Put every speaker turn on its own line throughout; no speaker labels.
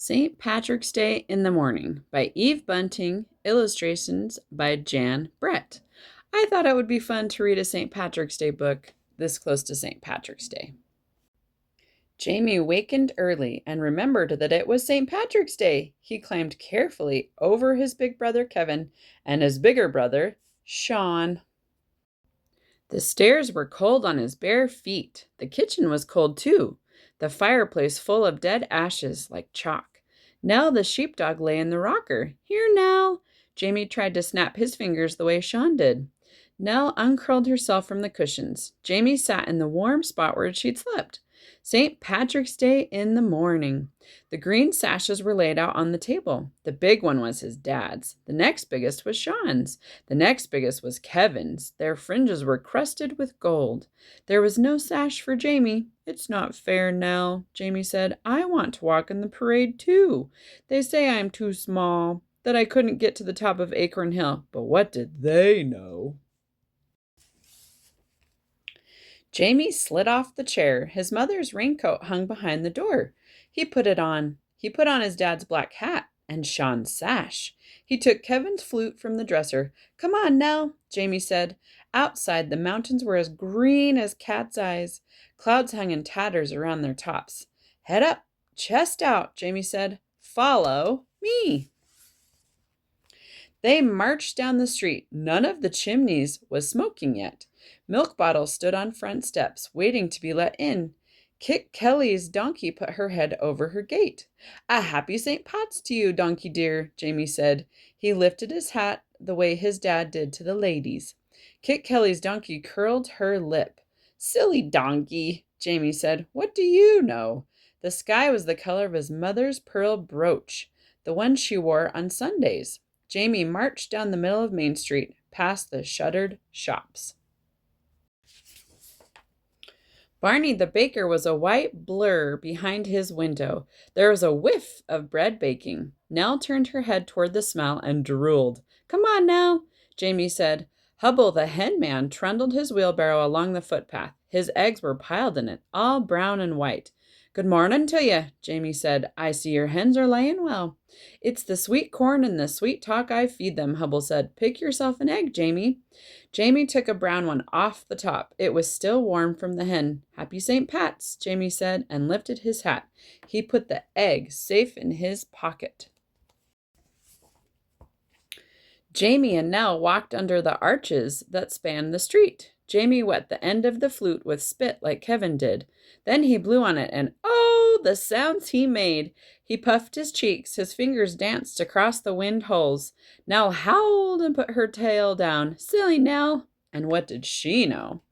St. Patrick's Day in the Morning by Eve Bunting, illustrations by Jan Brett. I thought it would be fun to read a St. Patrick's Day book this close to St. Patrick's Day. Jamie wakened early and remembered that it was St. Patrick's Day. He climbed carefully over his big brother Kevin and his bigger brother Sean. The stairs were cold on his bare feet. The kitchen was cold too, the fireplace full of dead ashes like chalk. Nell the sheepdog lay in the rocker. "Here, Nell." Jamie tried to snap his fingers the way Sean did. Nell uncurled herself from the cushions. Jamie sat in the warm spot where she'd slept. St. Patrick's Day in the morning. The green sashes were laid out on the table. The big one was his dad's. The next biggest was Sean's. The next biggest was Kevin's. Their fringes were crusted with gold. There was no sash for Jamie. "It's not fair, Nell," Jamie said. "I want to walk in the parade too. They say I'm too small, that I couldn't get to the top of Acorn Hill, but what did they know?" Jamie slid off the chair. His mother's raincoat hung behind the door. He put it on. He put on his dad's black hat and Sean's sash. He took Kevin's flute from the dresser. "Come on, Nell," Jamie said. Outside, the mountains were as green as cat's eyes. Clouds hung in tatters around their tops. "Head up, chest out," Jamie said. "Follow me." They marched down the street. None of the chimneys was smoking yet. Milk bottles stood on front steps, waiting to be let in. Kit Kelly's donkey put her head over her gate. "A happy St. Pat's to you, donkey dear," Jamie said. He lifted his hat the way his dad did to the ladies. Kit Kelly's donkey curled her lip. "Silly donkey," Jamie said. "What do you know?" The sky was the color of his mother's pearl brooch, the one she wore on Sundays. Jamie marched down the middle of Main Street, past the shuttered shops. Barney the baker was a white blur behind his window. There was a whiff of bread baking. Nell turned her head toward the smell and drooled. "Come on, Nell," Jamie said. Hubble the hen man trundled his wheelbarrow along the footpath. His eggs were piled in it, all brown and white. "Good morning to you," Jamie said. "I see your hens are laying well." "It's the sweet corn and the sweet talk I feed them," Hubble said. "Pick yourself an egg, Jamie." Jamie took a brown one off the top. It was still warm from the hen. "Happy St. Pat's," Jamie said, and lifted his hat. He put the egg safe in his pocket. Jamie and Nell walked under the arches that spanned the street. Jamie wet the end of the flute with spit like Kevin did. Then he blew on it, and oh, the sounds he made! He puffed his cheeks. His fingers danced across the wind holes. Nell howled and put her tail down. Silly Nell! And what did she know?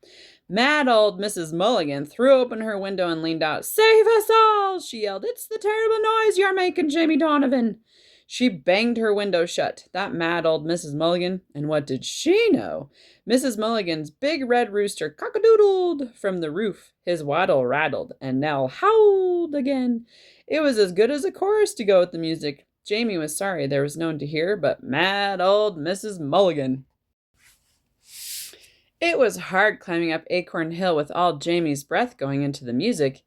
Mad old Mrs. Mulligan threw open her window and leaned out. "Save us all!" she yelled. "It's the terrible noise you're making, Jamie Donovan." She banged her window shut, that mad old Mrs. Mulligan. And what did she know? Mrs. Mulligan's big red rooster cock-a-doodled from the roof. His wattle rattled, and Nell howled again. It was as good as a chorus to go with the music. Jamie was sorry there was no one to hear but mad old Mrs. Mulligan. It was hard climbing up Acorn Hill with all Jamie's breath going into the music.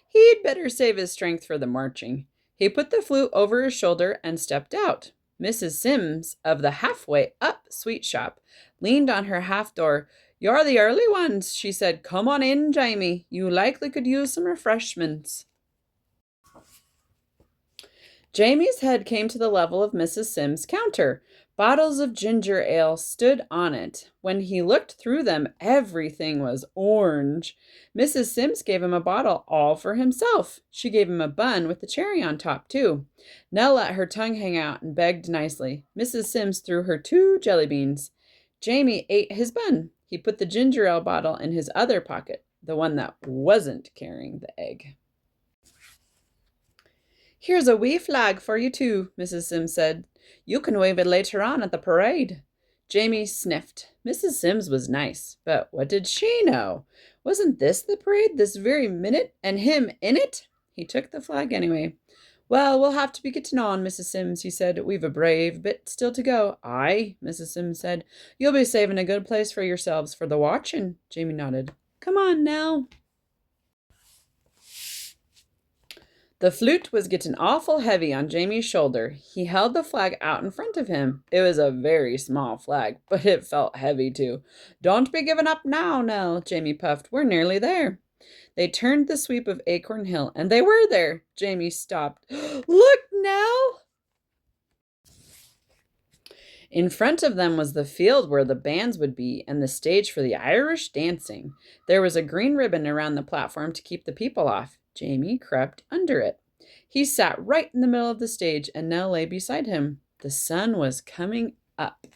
He'd better save his strength for the marching. He put the flute over his shoulder and stepped out. Mrs. Sims of the Halfway Up Sweet Shop leaned on her half door. "You're the early ones," she said. "Come on in, Jamie. You likely could use some refreshments." Jamie's head came to the level of Mrs. Sims' counter. Bottles of ginger ale stood on it. When he looked through them, everything was orange. Mrs. Sims gave him a bottle all for himself. She gave him a bun with the cherry on top, too. Nell let her tongue hang out and begged nicely. Mrs. Sims threw her 2 jelly beans. Jamie ate his bun. He put the ginger ale bottle in his other pocket, the one that wasn't carrying the egg. "Here's a wee flag for you, too," Mrs. Sims said. "You can wave it later on at the parade." Jamie sniffed. Mrs. Sims was nice, but what did she know? Wasn't this the parade this very minute, and him in it? He took the flag anyway. "Well, we'll have to be getting on, Mrs. Sims," he said. "We've a brave bit still to go." "Aye," Mrs. Sims said. "You'll be saving a good place for yourselves for the watching." Jamie nodded. "Come on now." The flute was getting awful heavy on Jamie's shoulder. He held the flag out in front of him. It was a very small flag, but it felt heavy too. Don't be giving up now, Nell, Jamie puffed. We're nearly there. They turned the sweep of Acorn Hill, and they were there. Jamie stopped. Look, Nell! In front of them was the field where the bands would be and the stage for the Irish dancing. There was a green ribbon around the platform to keep the people off. Jamie crept under it. He sat right in the middle of the stage, and Nell lay beside him. The sun was coming up.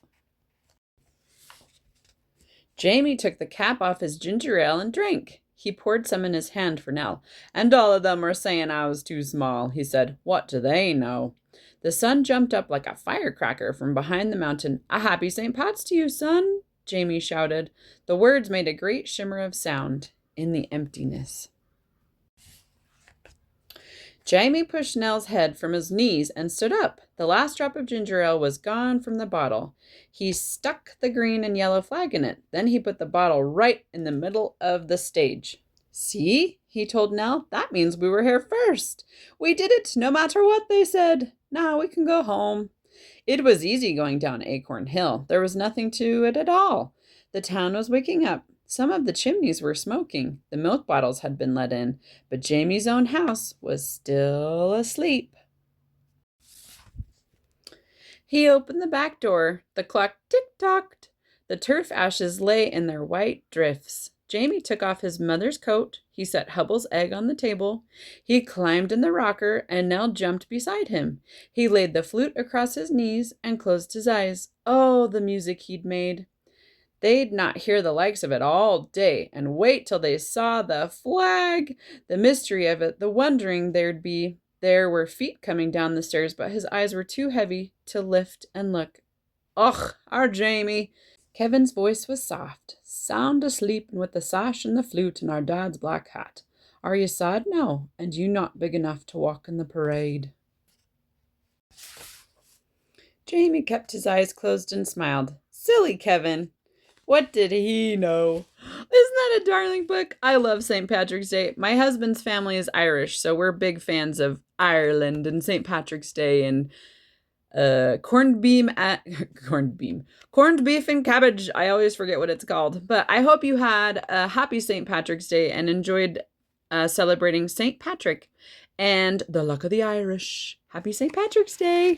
Jamie took the cap off his ginger ale and drank. He poured some in his hand for Nell. And all of them were saying I was too small, he said. What do they know? The sun jumped up like a firecracker from behind the mountain. A happy St. Pat's to you, son, Jamie shouted. The words made a great shimmer of sound in the emptiness. Jamie pushed Nell's head from his knees and stood up. The last drop of ginger ale was gone from the bottle. He stuck the green and yellow flag in it. Then he put the bottle right in the middle of the stage. See, he told Nell, that means we were here first. We did it, no matter what they said. Now we can go home. It was easy going down Acorn Hill. There was nothing to it at all. The town was waking up. Some of the chimneys were smoking. The milk bottles had been let in, but Jamie's own house was still asleep. He opened the back door. The clock tick-tocked. The turf ashes lay in their white drifts. Jamie took off his mother's coat. He set Hubble's egg on the table. He climbed in the rocker, and Nell jumped beside him. He laid the flute across his knees and closed his eyes. Oh, the music he'd made! They'd not hear the likes of it all day, and wait till they saw the flag. The mystery of it, the wondering there'd be. There were feet coming down the stairs, but his eyes were too heavy to lift and look. Och, our Jamie! Kevin's voice was soft, sound asleep, and with the sash and the flute and our dad's black hat. Are you sad now, and you not big enough to walk in the parade? Jamie kept his eyes closed and smiled. Silly Kevin! What did he know? Isn't that a darling book? I love St. Patrick's Day. My husband's family is Irish, so we're big fans of Ireland and St. Patrick's Day and corned beef and cabbage. I always forget what it's called. But I hope you had a happy St. Patrick's Day and enjoyed celebrating St. Patrick and the luck of the Irish. Happy St. Patrick's Day.